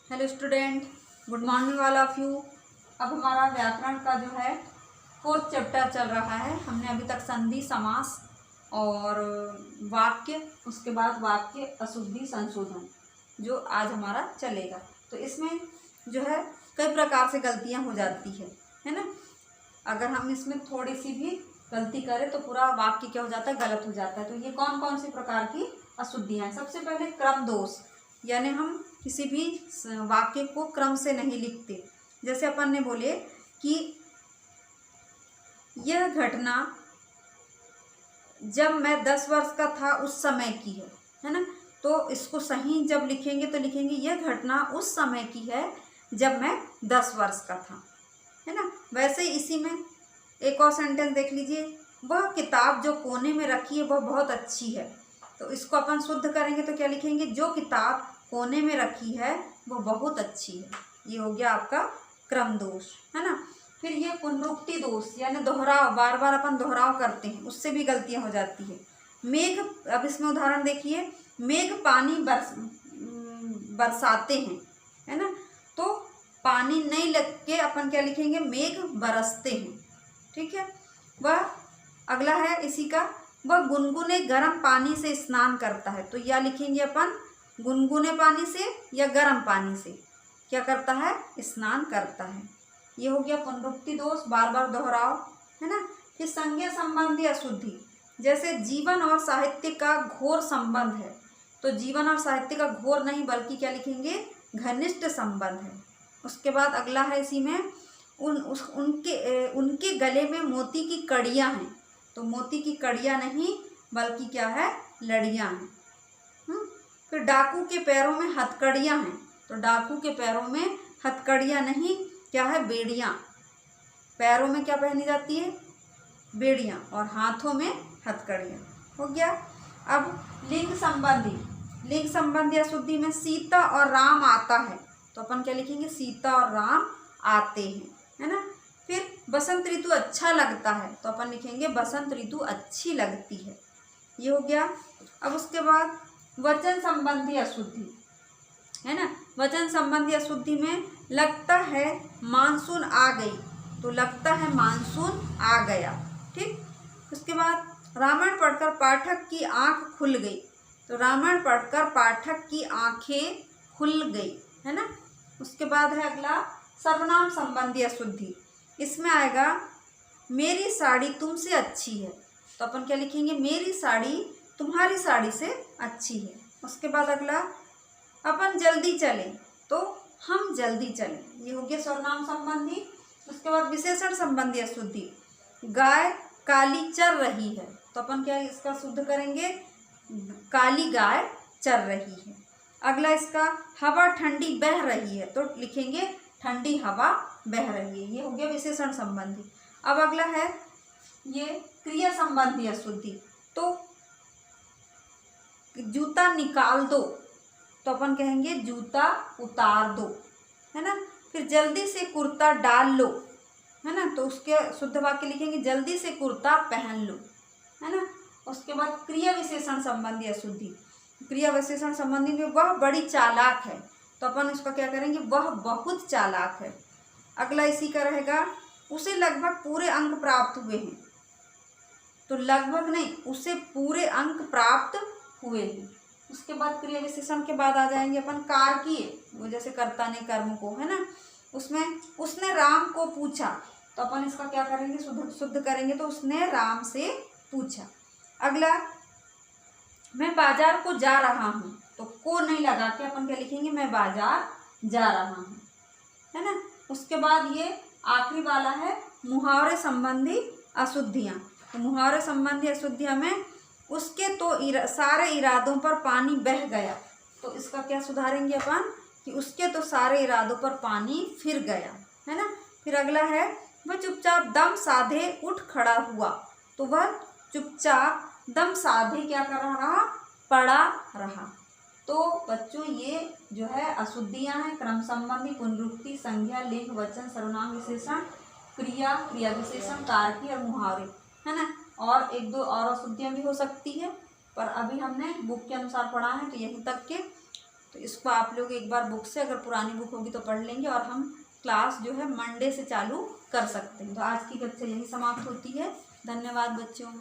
Hello student, good morning all of you. अब हमारा व्याकरण का जो है 4th चैप्टर चल रहा है। हमने अभी तक संधि, समास और वाक्य, उसके बाद वाक्य अशुद्धि संशोधन जो आज हमारा चलेगा। तो इसमें जो है कई प्रकार से गलतियां हो जाती है ना। अगर हम इसमें थोड़ी सी भी गलती करें तो पूरा वाक्य क्या हो जाता है, गलत हो जाता है। तो ये कौन कौन सी प्रकार की अशुद्धियां हैं। सबसे पहले क्रम दोष, यानी हम किसी भी वाक्य को क्रम से नहीं लिखते। जैसे अपन ने बोले कि यह घटना जब मैं 10 वर्ष का था उस समय की है ना। तो इसको सही जब लिखेंगे तो लिखेंगे यह घटना उस समय की है जब मैं 10 वर्ष का था, है ना। वैसे ही इसी में एक और सेंटेंस देख लीजिए, वह किताब जो कोने में रखी है वह बहुत अच्छी है। तो इसको अपन शुद्ध करेंगे तो क्या लिखेंगे, जो किताब कोने में रखी है वो बहुत अच्छी है। ये हो गया आपका क्रम दोष, है ना। फिर ये पुनरुक्ति दोष, यानी दोहराव, बार बार अपन दोहराव करते हैं, उससे भी गलतियां हो जाती है। मेघ, अब इसमें उदाहरण देखिए, मेघ पानी बरसाते हैं, है ना। तो पानी नहीं लग के अपन क्या लिखेंगे, मेघ बरसते हैं, ठीक है। वह अगला है इसी का, वह गुनगुने गर्म पानी से स्नान करता है। तो या लिखेंगे अपन गुनगुने पानी से या गर्म पानी से क्या करता है, स्नान करता है। ये हो गया पुनरुक्ति दोष, बार बार दोहराव, है ना। फिर संज्ञा संबंधी अशुद्धि, जैसे जीवन और साहित्य का घोर संबंध है। तो जीवन और साहित्य का घोर नहीं बल्कि क्या लिखेंगे, घनिष्ठ संबंध है। उसके बाद अगला है इसी में, उनके गले में मोती की कड़ियां हैं। तो मोती की कड़ियां नहीं बल्कि क्या है, लड़ियां हैं। फिर डाकू के पैरों में हथकड़ियां हैं। तो डाकू के पैरों में हथकड़ियां नहीं, क्या है, बेड़ियां। पैरों में क्या पहनी जाती है, बेड़ियां, और हाथों में हथकड़ियां। हो गया। अब लिंग संबंधी अशुद्धि में सीता और राम आता है। तो अपन क्या लिखेंगे, सीता और राम आते हैं, है ना। फिर बसंत ऋतु अच्छा लगता है। तो अपन लिखेंगे बसंत ऋतु अच्छी लगती है। ये हो गया। अब उसके बाद वचन संबंधी अशुद्धि, है ना। वचन संबंधी अशुद्धि में लगता है मानसून आ गई। तो लगता है मानसून आ गया, ठीक। उसके बाद रामायण पढ़कर पाठक की आंख खुल गई। तो रामायण पढ़कर पाठक की आंखें खुल गई, है ना। उसके बाद है अगला सर्वनाम संबंधी अशुद्धि। इसमें आएगा मेरी साड़ी तुमसे अच्छी है। तो अपन क्या लिखेंगे, मेरी साड़ी तुम्हारी साड़ी से अच्छी है। उसके बाद अगला, अपन जल्दी चलें। तो हम जल्दी चलें। ये हो गया सर्वनाम संबंधी। उसके बाद विशेषण संबंधी अशुद्धि, गाय काली चर रही है। तो अपन क्या इसका शुद्ध करेंगे, काली गाय चर रही है। अगला इसका, हवा ठंडी बह रही है। तो लिखेंगे ठंडी हवा बह रही है। ये हो गया विशेषण संबंधी। अब अगला है ये क्रिया संबंधी अशुद्धि। तो जूता निकाल दो। तो अपन कहेंगे जूता उतार दो, है ना। फिर जल्दी से कुर्ता डाल लो, है ना। तो उसके शुद्ध वाक्य लिखेंगे जल्दी से कुर्ता पहन लो, है ना। उसके बाद क्रिया विशेषण संबंधी अशुद्धि, क्रिया विशेषण संबंधी में वह बड़ी चालाक है। तो अपन उसका क्या करेंगे, वह बहुत चालाक है। अगला इसी का रहेगा, उसे लगभग पूरे अंक प्राप्त हुए हैं। तो लगभग नहीं, उसे पूरे अंक प्राप्त हुए हैं। उसके बाद क्रिया विशेषण के बाद आ जाएंगे अपन कार किए, वो जैसे कर्ता ने कर्म को, है ना। उसमें उसने राम को पूछा। तो अपन इसका क्या करेंगे, शुद्ध करेंगे। तो उसने राम से पूछा। अगला, मैं बाजार को जा रहा हूँ। तो को नहीं लगा के अपन क्या लिखेंगे, मैं बाजार जा रहा हूँ, है ना। उसके बाद ये आखिरी वाला है मुहावरे संबंधी अशुद्धियाँ। तो मुहावरे संबंधी अशुद्धियाँ में उसके तो सारे इरादों पर पानी बह गया। तो इसका क्या सुधारेंगे अपन कि उसके तो सारे इरादों पर पानी फिर गया, है ना। फिर अगला है, वह चुपचाप दम साधे उठ खड़ा हुआ। तो वह चुपचाप दम साधे क्या कर रहा, पड़ा रहा। तो बच्चों ये जो है अशुद्धियां हैं, क्रम संबंधी, पुनरुक्ति, संज्ञा, लिंग, वचन, सर्वनाम विशेषण, क्रिया, क्रिया विशेषण, कारकी और मुहावरे, है ना। और एक दो और अशुद्धियां भी हो सकती है, पर अभी हमने बुक के अनुसार पढ़ा है तो यहीं तक के। तो इसको आप लोग एक बार बुक से, अगर पुरानी बुक होगी तो पढ़ लेंगे, और हम क्लास जो है मंडे से चालू कर सकते हैं। तो आज की कक्षा यही समाप्त होती है। धन्यवाद बच्चों।